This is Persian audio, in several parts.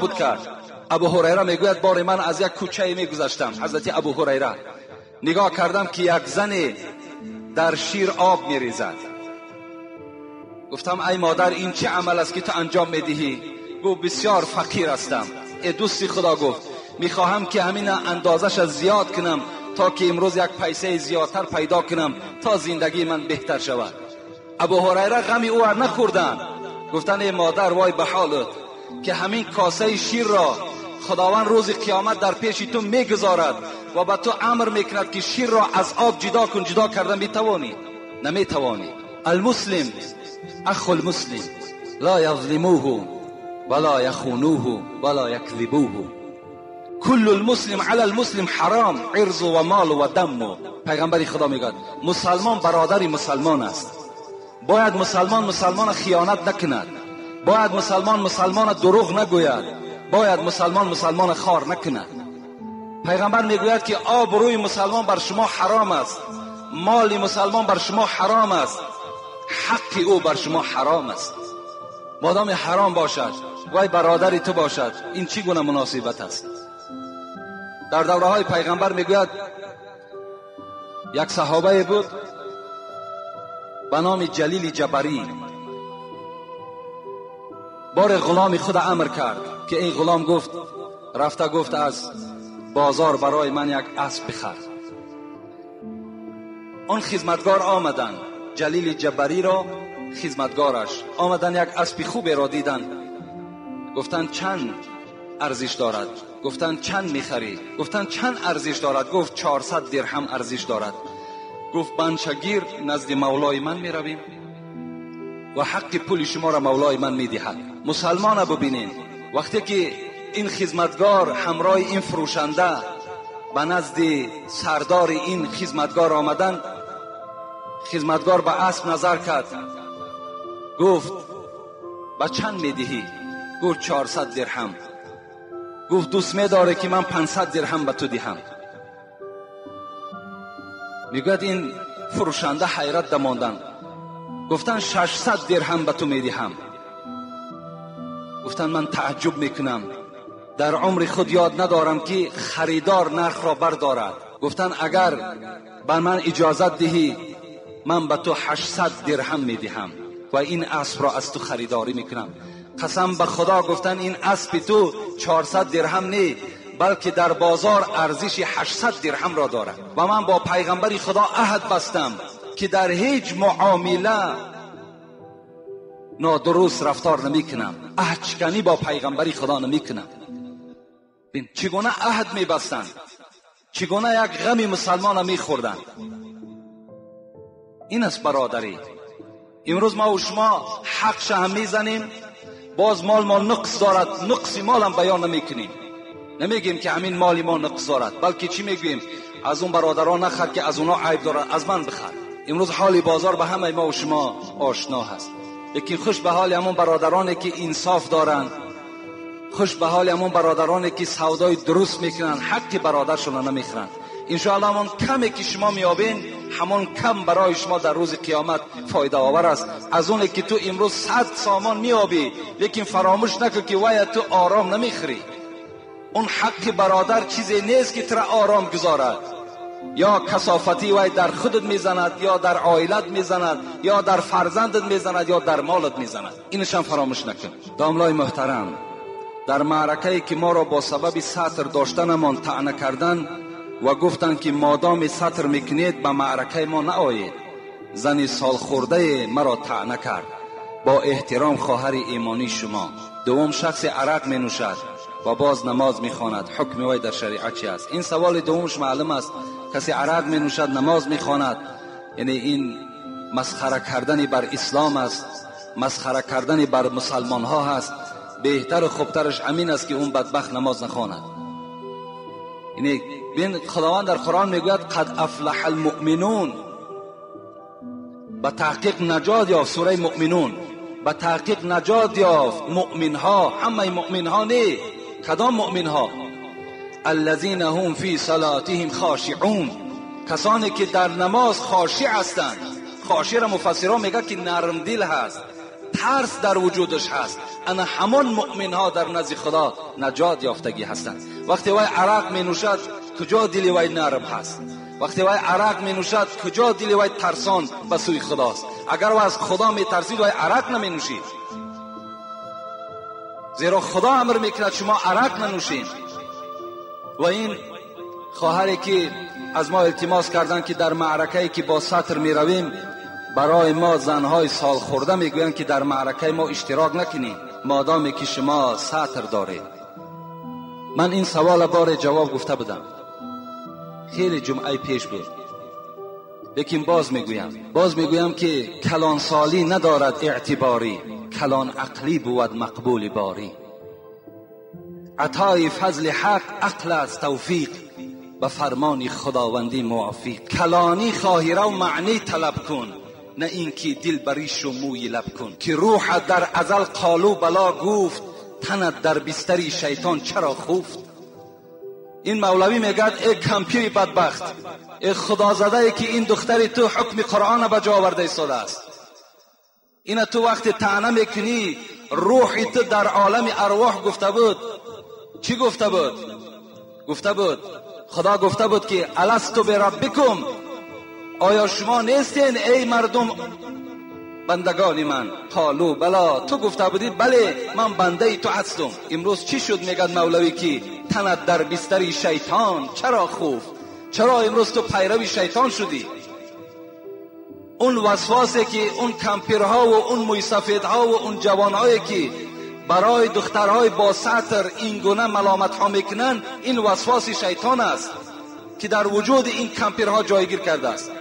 بود کرد. ابو هریره میگوید بار من از یک کوچه میگذشتم، حضرت ابو هریره، نگاه کردم که یک زن در شیر آب میریزد. گفتم ای مادر این چه عمل است که تو انجام میدهی؟ گفت بسیار فقیر هستم. ای دوستی خدا گفت میخواهم که همین اندازش زیاد کنم تا که امروز یک پیسه زیادتر پیدا کنم تا زندگی من بهتر شود. ابو هریره غمی او را نخوردن. گفتن ای مادر وای به حالت که همین کاسه شیر را خداوند روز قیامت در پیش تو میگذارد و به تو امر میکند که شیر را از آب جدا کن. جدا کردن میتوانی؟ نمیتوانی. المسلم اخو المسلم لا یظلموه ولا یخونوه ولا یکذبوه. کل المسلم علی المسلم حرام عرض و مال و دم. پیغمبر خدا میگوید مسلمان برادر مسلمان است. باید مسلمان خیانت نکند. باید مسلمان دروغ نگوید. باید مسلمان خار نکند. پیغمبر میگوید که آبروی مسلمان بر شما حرام است، مال مسلمان بر شما حرام است، حق او بر شما حرام است. مادام حرام باشد وای برادری تو باشد، این چی گونه مناسبت است؟ در دوره های پیغمبر میگوید یک صحابه بود به نام جلیل جبری، بار غلام خود امر کرد که این غلام گفت رفته گفت از بازار برای من یک اسب بخر. اون خدمتگار آمدن، جلیل جبری را خدمتگارش آمدن یک اسب خوبی را دیدن. گفتن چند ارزش دارد؟ گفتن چند میخری؟ گفتن چند ارزش دارد؟ گفت 400 درهم ارزش دارد. گفت بنشگیر نزد مولای من میرویم و حق پول شما را مولای من میدهد. مسلمان ببینین وقتی که این خدمتگار همراه این فروشنده به نزد سردار این خدمتگار آمدن، خدمتگار به اسب نظر کرد، گفت به چند میدهی؟ گفت 400 درهم. گفت دوست می‌داره که من 500 درهم به تو دهم. میگوید این فروشنده حیرت دماندن. گفتن 600 درهم به تو میدهم. گفتن من تعجب میکنم، در عمر خود یاد ندارم که خریدار نرخ را بردارد. گفتن اگر به من اجازت دهی من به تو 800 درهم میدهم و این اسب را از تو خریداری میکنم. قسم به خدا گفتن این اسب تو 400 درهم نه بلکه در بازار ارزش 800 درهم را دارد و من با پیغمبر خدا عهد بستم که در هیچ معامله نادرست رفتار نمی کنم، عهد شکنی با پیغمبر خدا نمی کنم. ببین چگونه عهد می بستند، چگونه یک غم مسلمان می خوردند. این است برادری. امروز ما و شما حقش هم می زنیم، باز مال ما نقص دارد، نقص مال هم بیان نمی کنیم. نمیگیم که همین مال ما نقص دارد، بلکه چی میگویم؟ از اون برادران نخر که از اونا عیب دارد، از من بخر. امروز حال بازار به همه ما و شما آشنا هست، لیکن خوش به حال همون برادرانی که انصاف دارند، خوش به حال همون برادرانی که سودای درست میکنن، حق برادرشون نمیخرند. انشاءالله همون کمی که شما میابین همون کم برای شما در روز قیامت فایده آور است از اونی که تو امروز 100 سامان میابی لیکن فراموش نکن که وای تو آرام نمیخری. اون حق برادر چیزی نیست که ترا آرام گذارد. یا کثافتی وای در خودت میزند، یا در عائلت میزند، یا در فرزندت میزند، یا در مالت میزند. اینش هم فراموش نکن. داملای محترم، در معرکه‌ای که ما را با سبب سطر داشتنمان طعنه کردن و گفتن که مادام سطر میکنید به معرکه ما نآیید، زنی سال خورده مرا طعنه کرد. با احترام خواهر ایمانی شما. دوم شخص عرق می نوشد و باز نماز می خواند، حکم وی در شریعت چی است؟ این سوال دومش معلوم است. کسی عرق می نوشد نماز می خواند، یعنی این مسخره کردن بر اسلام است، مسخره کردن بر مسلمان ها هست. بهتر و خوبترش امین است که اون بدبخت نماز نخواند. یعنی ببین خداوند در قرآن میگوید قد افلح المؤمنون، به تحقیق نجات یافت. سوره مؤمنون به تحقیق نجات یافت مؤمن ها، همه مؤمن ها نه. کدام مؤمن ها؟ الذين هم فی صلاتهم خاشعون، کسانی که در نماز خاشع هستند. خاشع را مفسران میگه که نرم دل هست، ترس در وجودش هست، انا همان مؤمن ها در نزد خدا نجات یافتگی هستند. وقتی وای عرق می نوشد کجا دل وای نرم هست؟ وقتی وای عرق می نوشد کجا دل وای ترسان به سوی خداست؟ اگر وای از خدا می ترسید وای عرق نمی نوشید، زیرا خدا امر میکند شما عرق ننوشین. و این خواهری که از ما التماس کردن که در معرکه‌ای که با سطر می رویم برای ما زنهای سال خورده میگویند که در معرکه ما اشتراک نکنید مادامی که شما سطر دارید. من این سوال بار جواب گفته بودم، خیلی جمعه پیش بود، لیکن باز میگویم که کلان سالی ندارد اعتباری، کلان عقلی بود مقبول باری. عطای فضل حق عقل است توفیق، به فرمان خداوندی موافق. کلانی خواهی رو معنی طلب کن، نه اینکه دل بریش و موی لب کن. که روح در ازل قالو بلا گفت، تنت در بستری شیطان چرا خفت. این مولوی میگد ای کمپیر بدبخت، ای خدا زده ای که این دختری تو حکم قرآن به جا آورده ایستاده است. این تو وقتی طعنه میکنی روحی تو در عالم ارواح گفته بود. چی گفته بود؟ گفته بود خدا گفته بود که الستو بربکم، آیا شما نیستین ای مردم بندگان من؟ قالو بلا، تو گفته بودید بله من بنده تو هستم. امروز چی شد؟ میگد مولوی که تنت در بستری شیطان چرا خوف؟ چرا امروز تو پیرو شیطان شدی؟ اون وسواسی که اون کمپیرها و اون موسفیدها و اون جوانهایی که برای دخترهای با سطر این گونه ملامت ها میکنن، این وسواس شیطان است که در وجود این کمپیرها جایگیر کرده است.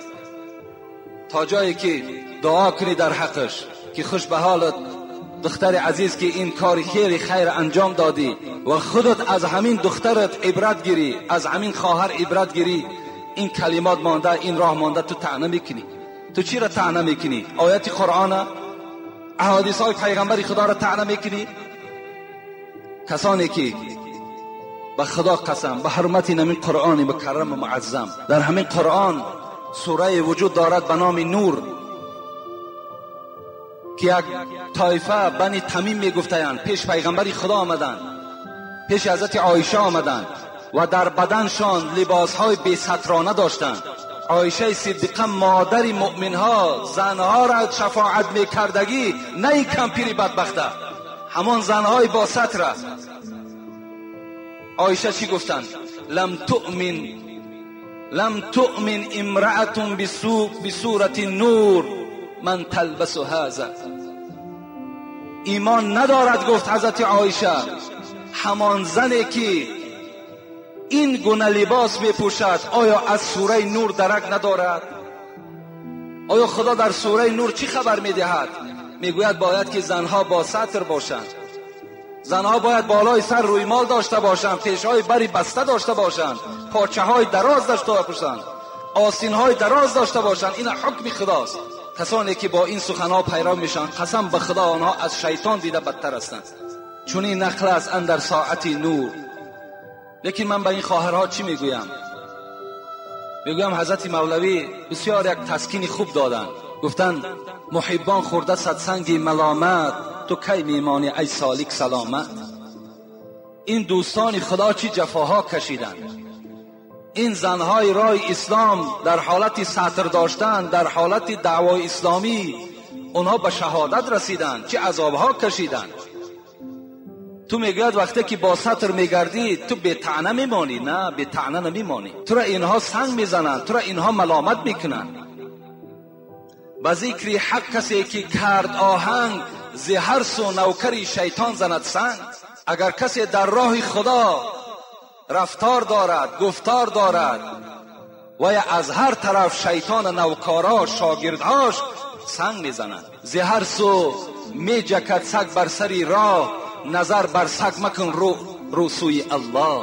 تا جایی که دعا کنی در حقش که خوش به حالت دختر عزیز که این کار خیر انجام دادی و خودت از همین دخترت عبرت گیری، از همین خواهر عبرت گیری. این کلمات مانده، این راه مانده، تو طعنه میکنی. تو چی را طعنه میکنی؟ آیات قرآن، احادیث های پیغمبر خدا را طعنه میکنی؟ کسانی که به خدا قسم به حرمت همین قرآن مکرم و معظم، در همین قرآن سوره وجود دارد به نام نور که یک طایفه بنی تمیم میگفتند پیش پیغمبر خدا آمدند، پیش حضرت عایشه آمدند و در بدنشان لباسهای بی سترانه داشتند. عایشه صدیقه مادر مؤمنها زنها را شفاعت میکردگی، نه این کمپیری بدبخته، همان زنهای با ستر. عایشه چی گفتند؟ لم تؤمن امرأة بصورت نور من تلبس هذا. ایمان ندارد، گفت حضرت عایشه، همان زنی که این گونه لباس می پوشد آیا از سوره نور درک ندارد؟ آیا خدا در سوره نور چی خبر می دهد؟ می گوید باید که زنها با ستر باشند، زنها باید بالای سر روی مال داشته باشند، پیشهای بری بسته داشته باشند، پاچه های دراز داشته باشند، آستین های دراز داشته باشند. این حکم خداست. کسانی که با این سخنها پیرو میشن قسم به خدا آنها از شیطان دیده بدتر هستند. چون این نقل است اندر ساعت نور. لیکن من به این خواهرها چی میگویم؟ میگویم حضرت مولوی بسیار یک تسکین خوب دادن. گفتن محبان خورده صدسنگ ملامت، تو کی میمانی ای سالک سلامت. این دوستان خدا چی جفاها کشیدن. این زنهای راه اسلام در حالت سطر داشتن، در حالت دعوای اسلامی اونها به شهادت رسیدن، چه عذابها کشیدن. تو میگوید وقتی که با سطر میگردی تو به طعنه میمانی؟ نه، به طعنه نمیمانی. تو را اینها سنگ میزنن، تو را اینها ملامت میکنن. به ذکر حق کسی که کرد آهنگ، ز هر سو نوکری شیطان زند سنگ. اگر کسی در راه خدا رفتار دارد، گفتار دارد و از هر طرف شیطان نوکارا شاگردهاش سنگ میزنند. ز هر سو میجکد سگ بر سری راه، نظر بر سگ مکن رو سوی الله.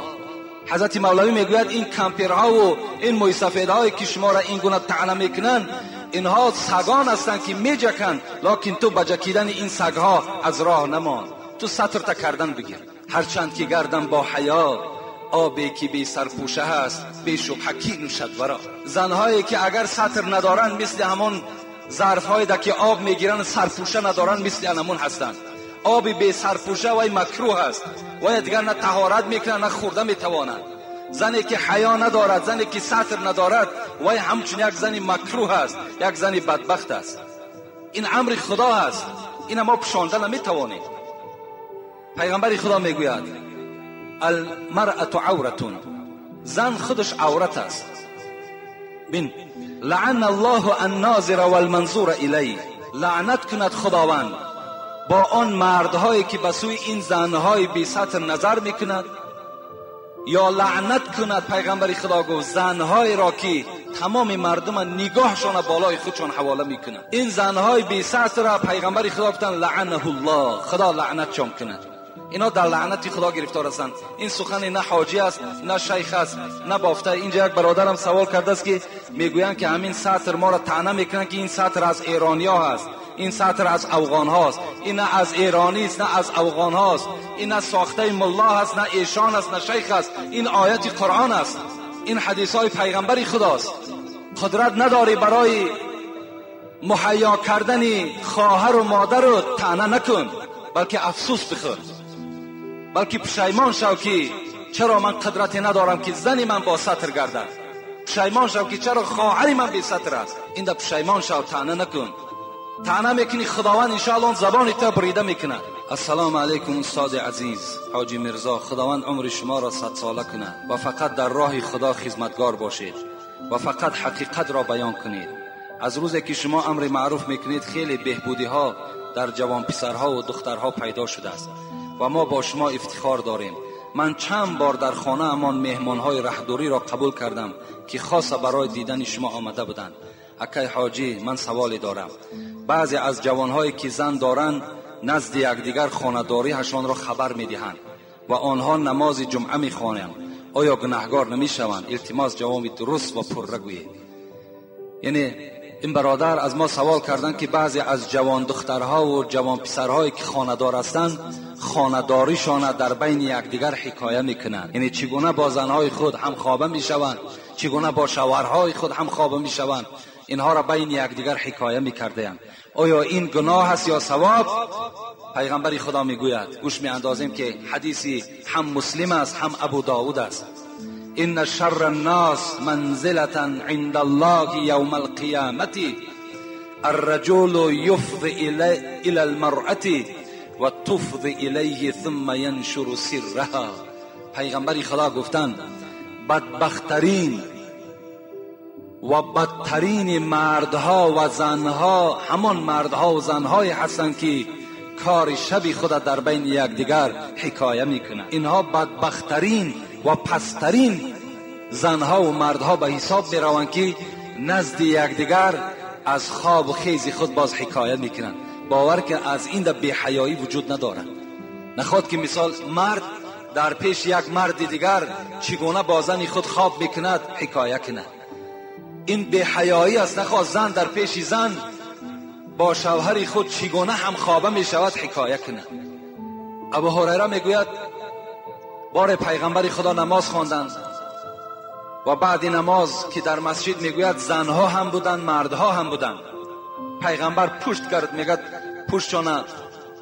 حضرت مولوی میگوید این کمپیرها و این موسفیدهایی که شما را این گونه طعنه میکنن، اینها سگان هستند که میجکن، لکن تو بجکیدن این سگها از راه نمان. تو سطر تا کردن بگیر. هرچند که گردن با حیا، آبی که بی سرپوشه هست بی شبهه کی نوشد ورا. زنهایی که اگر سطر ندارن مثل همون ظرف‌های که آب میگیرن سرپوشه ندارن مثل انمون هستند. آبی بی سرپوشه وای مکروه است، وای دیگر نه طهارت میکنه نه خورده میتواند. زنی که حیا ندارد، زنی که ستر ندارد، وای همچون یک زنی مکروه است، یک زنی بدبخت است. این امر خدا است، این ما پشانده نمیتوانیم. پیغمبر خدا میگوید المرأة عورتون، زن خودش عورت است. بین لعن الله الناظر والمنظور الیه، لعنت کند خداوند با آن مردهایی که به سوی این زنهای بی ستر نظر میکند، یا لعنت کند پیغمبر خدا گفت زنهای را که تمام مردم نگاهشان بالای خودشان حواله میکنند. این زنهای بی ستر را پیغمبر خدا گفتن لعنه الله، خدا لعنتشان کند. اینا در لعنت خدا گرفتار هستند. این سخن نه حاجی است نه شیخ است نه بافته. اینجا یک برادرم سوال کرده است که میگویند که همین سطر ما را طعنه میکنند که این سطر از ایرانیا هست، این سطر از افغان هاست. این نه از ایرانی است نه از افغان هاست، این نه ساخته ملا هست نه ایشان است نه شیخ است. این آیت قرآن است، این حدیث های پیغمبر خداست. قدرت نداری برای مهیا کردن خواهر و مادر رو طعنه نکن، بلکه افسوس بخور، بلکه پشیمان شو که چرا من قدرتی ندارم که زنی من با ستر گردد. پشیمان شو که چرا خواهری من بی ستر است. این ده پشیمان شو، طعنه نکن. طعنه میکنی خداوند انشاءالله زبان تا بریده میکنه. السلام علیکم استاد عزیز حاجی مرزا، خداوند عمر شما را 100 ساله کنه و فقط در راه خدا خدمتگار باشید و فقط حقیقت را بیان کنید. از روزی که شما امر معروف میکنید خیلی بهبودی ها در جوان پسرها و دخترها پیدا شده است و ما با شما افتخار داریم. من چند بار در خانه امان مهمانهای رهدوری را قبول کردم که خاصه برای دیدن شما آمده بودند. اکای حاجی، من سوالی دارم. بعضی از جوانهایی که زن دارند نزد یکدیگر خانه‌داری‌هاشان را خبر می‌دهند و آنها نماز جمعه می‌خوانند. آیا گناهگار نمی‌شوند؟ التماس جواب درست و پرره گویید. یعنی این برادر از ما سوال کردند که بعضی از جوان دخترها و جوان پسرهایی که خانه‌دار هستند خانه‌داریشان در بین یکدیگر حکایه می‌کنند. یعنی چگونه با زنهای خود هم خوابه می‌شوند، چگونه با شوهرهای خود هم خوابه می‌شوند، اینها را بین یکدیگر حکایه می‌کردند. آیا این گناه است یا ثواب؟ پیغمبر خدا میگوید، گوش می‌اندازیم که حدیثی هم مسلم است هم ابو داود است. ان شر الناس منزلة عند الله یوم القیامة الرجل یفض الى المرأة و تفض الیه ثم ینشر سرها. پیغمبر خدا گفتند بدبختترین و بدترین مردها و زنها همان مردها و زنهای هستند که کار شب خود در بین یکدیگر حکایه میکنند. اینها بدبختترین و پسترین زنها و مردها به حساب میروند که نزد یکدیگر از خواب و خیز خود باز حکایه میکنند. باور که از این بی حیایی وجود ندارد. نخواد که مثال مرد در پیش یک مرد دیگر چگونه با زن خود خواب میکند حکایه کند. این بی حیایی است. نخواد زن در پیش زن با شوهر خود چگونه هم خوابه میشود حکایه کند. ابو هریره میگوید بار پیغمبر خدا نماز خواندند و بعد نماز که در مسجد میگوید زنها هم بودند مردها هم بودند. پیغمبر پشت کرد، میگه پشتشان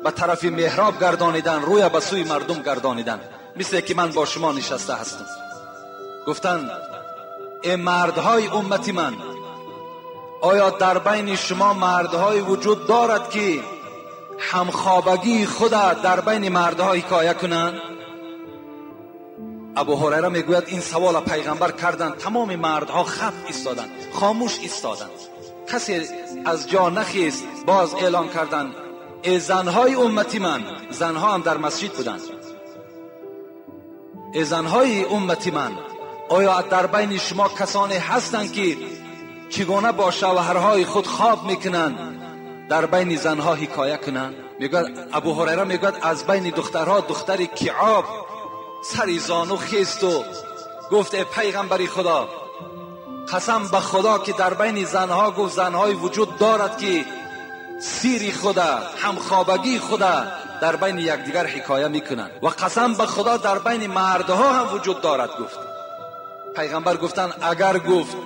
به طرف محراب گردانیدن، روی به سوی مردم گردانیدن، مثل که من با شما نشسته هستم. گفتند ای مردهای امتی من، آیا در بین شما مردهای وجود دارد که همخوابگی خود در بین مردها حکایه کنند؟ ابو هریره میگوید این سوال پیغمبر کردند، تمام مردها خط ایستادند، خاموش ایستادند، کسی از جا نخیست. باز اعلان کردند ای زنهای امتی من، زنها هم در مسجد بودند، ای زنهای امتی من، آیا در بین شما کسانی هستند که چگونه با شوهرهای خود خواب میکنند در بین زنها حکایه کنند؟ میگوید ابو هریره میگوید از بین دخترها دختری کعاب سری زانو خیست و گفت ای پیغمبری خدا، قسم به خدا که در بین زنها، گفت زنهای وجود دارد که سیری خدا همخوابگی خدا در بین یکدیگر حکایه میکنند و قسم به خدا در بین مردها هم وجود دارد. گفت پیغمبر گفتند اگر گفت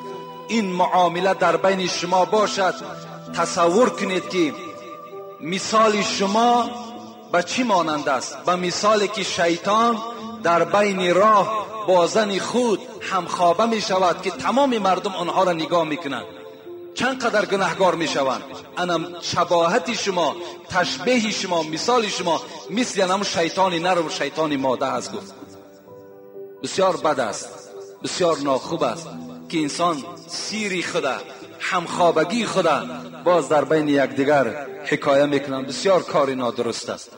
این معامله در بین شما باشد تصور کنید که مثال شما به چی مانند است؟ به مثالی که شیطان در بین راه با زن خود همخوابه می شود که تمام مردم آنها را نگاه می کنند، چند قدر گناهگار می شوند. انم شباهت شما، تشبیه شما، مثال شما مثل همون شیطان نر و شیطان ماده است. گفت بسیار بد است، بسیار ناخوب است که انسان سیری خدا، همخوابگی خدا باز در بین یکدیگر حکایه میکنند. بسیار کار نادرست است.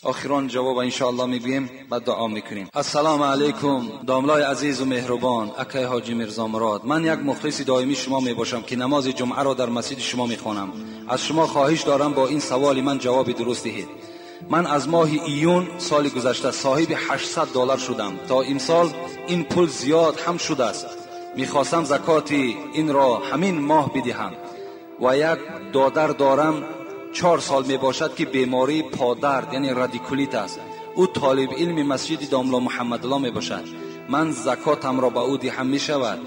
آخران جواب انشاءالله میگوییم، بعد دعا میکنیم. السلام علیکم داملای عزیز و مهربان، اکای حاجی میرزا مراد. من یک مخلص دائمی شما میباشم که نماز جمعه را در مسجد شما میخوانم. از شما خواهش دارم با این سوال من جواب درست دهید. من از ماه ایون سال گذشته صاحب $800 شدم. تا امسال این پول زیاد هم شده است. میخواستم زکات این را همین ماه بدهم و یک دادر دارم 4 سال می باشد که بیماری پادرد یعنی رادیکولیت است. او طالب علم مسجد داملا محمد الله می باشد. من زکاتم را به او دهم می شود.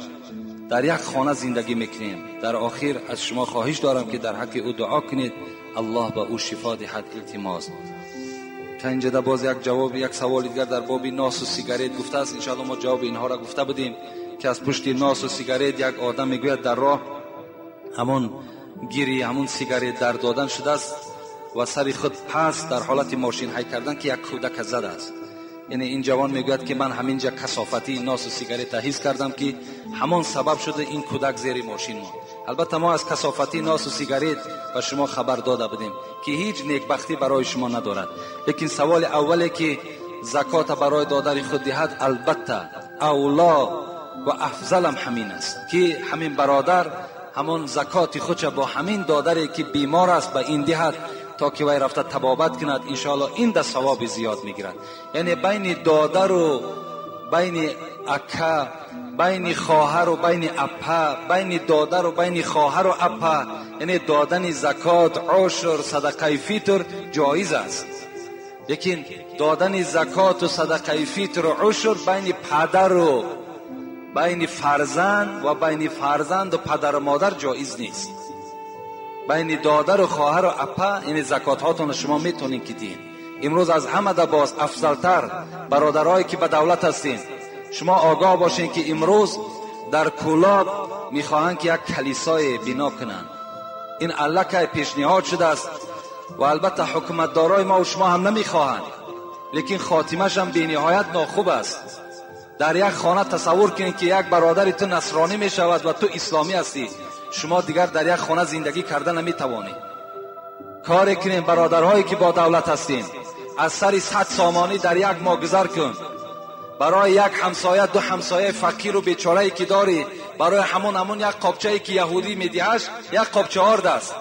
در یک خانه زندگی میکنیم. در آخر از شما خواهش دارم که در حق او دعا کنید الله به او شفا دهد. التماس. تا اینجا در باز یک جواب یک سوال دیگر در باب ناس و سیگارت گفته است. انشاءالله ما جواب اینها را گفته بودیم که از پشت ناس و سیگارت یک آدم میگوید در راه همون گیری همون سیگارت در دادن شده است و سر خود پس در حالت ماشین هی کردن که یک کودک زده است. یعنی این جوان میگوید که من همینجا کثافتی ناس و سیگارت حس کردم که همان سبب شده این کودک زیر ماشین ماند. البته ما از کثافتی ناس و سیگارت به شما خبر داده بودیم که هیچ نیکبختی برای شما ندارد. لیکن سوال اولی که زکات برای دادر خود دهد، البته اولا و افضلم همین است که همین برادر همون زکات خودش با همین دادری که بیمار است به این دهد تا که وی رفته تبابت کند. انشاءالله این ده ثواب زیاد میگیرد. یعنی بین دادر و بین اکا، بین خواهر و بین اپا، بین دادر و بین خواهر و اپا، یعنی دادن زکات، عشر، صدقه فیتر جایز است. لیکن دادن زکات و صدقه فیتر و عشر بین پدر و بین فرزند و بین فرزند و پدر و مادر جایز نیست. بین دادر و خواهر و اپا یعنی زکات هاتون شما میتونین که دین. امروز از همه ده باز افضلتر برادرایی که به دولت هستین، شما آگاه باشین که امروز در کولاب میخواهند که یک کلیسای بنا کنن. این علکه پیشنهاد شده است و البته حکومتدارای ما و شما هم نمیخواهند، لیکن خاتمش هم بی‌نهایت ناخوب است. در یک خانه تصور کنید که یک برادری تو نصرانی می شود و تو اسلامی هستی، شما دیگر در یک خانه زندگی کردن نمی توانید. کار کنید برادرهایی که با دولت هستین، از سر 100 سامانی در یک ماه گذر کن. برای یک همسایه دو همسایه فقیر و بیچاره‌ای که داری، برای همون یک قابچه‌ای که یهودی میدیهش یک قابچه آرد است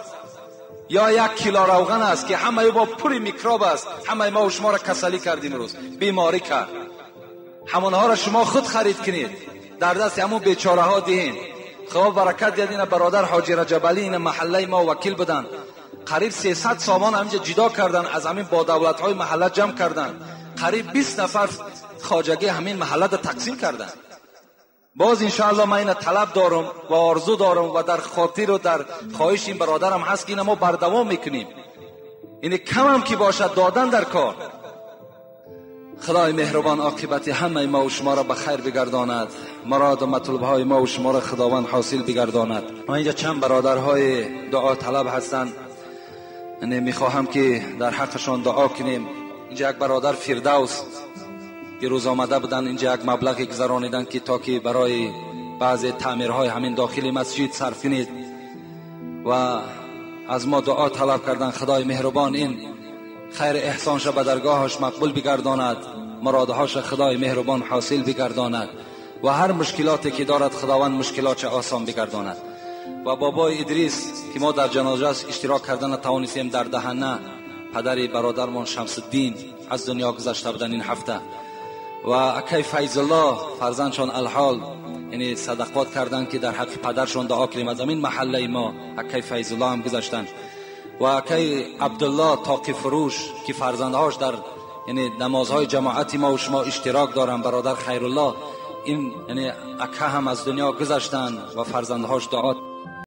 یا یک کیلو روغن است که همه با پر میکروب است. همه ما و شما را کسلی کردیم، روز بیماری کرد. همونها را شما خود خرید کنید، در دست همون بیچاره ها دهین. خب برکت دیدین. برادر حاجی رجب علی این محله ما وکیل بودن، قریب 300 سامان همینجا جدا کردن، از همین با دولت های محله جمع کردن، قریب 20 نفر خواجگی همین محله را تقسیم کردن. باز انشاءالله من این طلب دارم و آرزو دارم و در خاطر و در خواهش این برادرم هست که این ما بردوام میکنیم. این کم هم که باشد دادن در کار. خدای مهربان عاقبت همه ما و شما را به خیر بگرداند، مراد و مطلب های ما و شما را خداوند حاصل بگرداند. ما اینجا چند برادرهای دعا طلب هستند، یعنی میخواهم که در حقشان دعا کنیم. اینجا یک برادر فردوس که روز آمده بودن اینجا یک مبلغی گذرانیدن که تا که برای بعضی تعمیرهای همین داخل مسجد صرف کنید و از ما دعا طلب کردن. خدای مهربان این خیر احسانش به درگاهش مقبول بگرداند، مرادهاش خدای مهربان حاصل بگرداند و هر مشکلاتی که دارد خداوند مشکلاتش آسان بگرداند. و بابای ادریس که ما در جنازه اشتراک کردن توانستیم در دهنه، پدر برادرمان شمس الدین از دنیا گذشته بودن این هفته، و اکی فیض الله فرزندشان الحال یعنی صدقات کردن که در حق پدرشان دعا کنیم. از همین محله ما اکی فیض الله هم گذشتن و اکی عبدالله تاقی فروش که فرزندهاش در یعنی نمازهای جماعتی ما و شما اشتراک دارن، برادر خیرالله این یعنی اکا هم از دنیا گذشتن و فرزندهاش دعا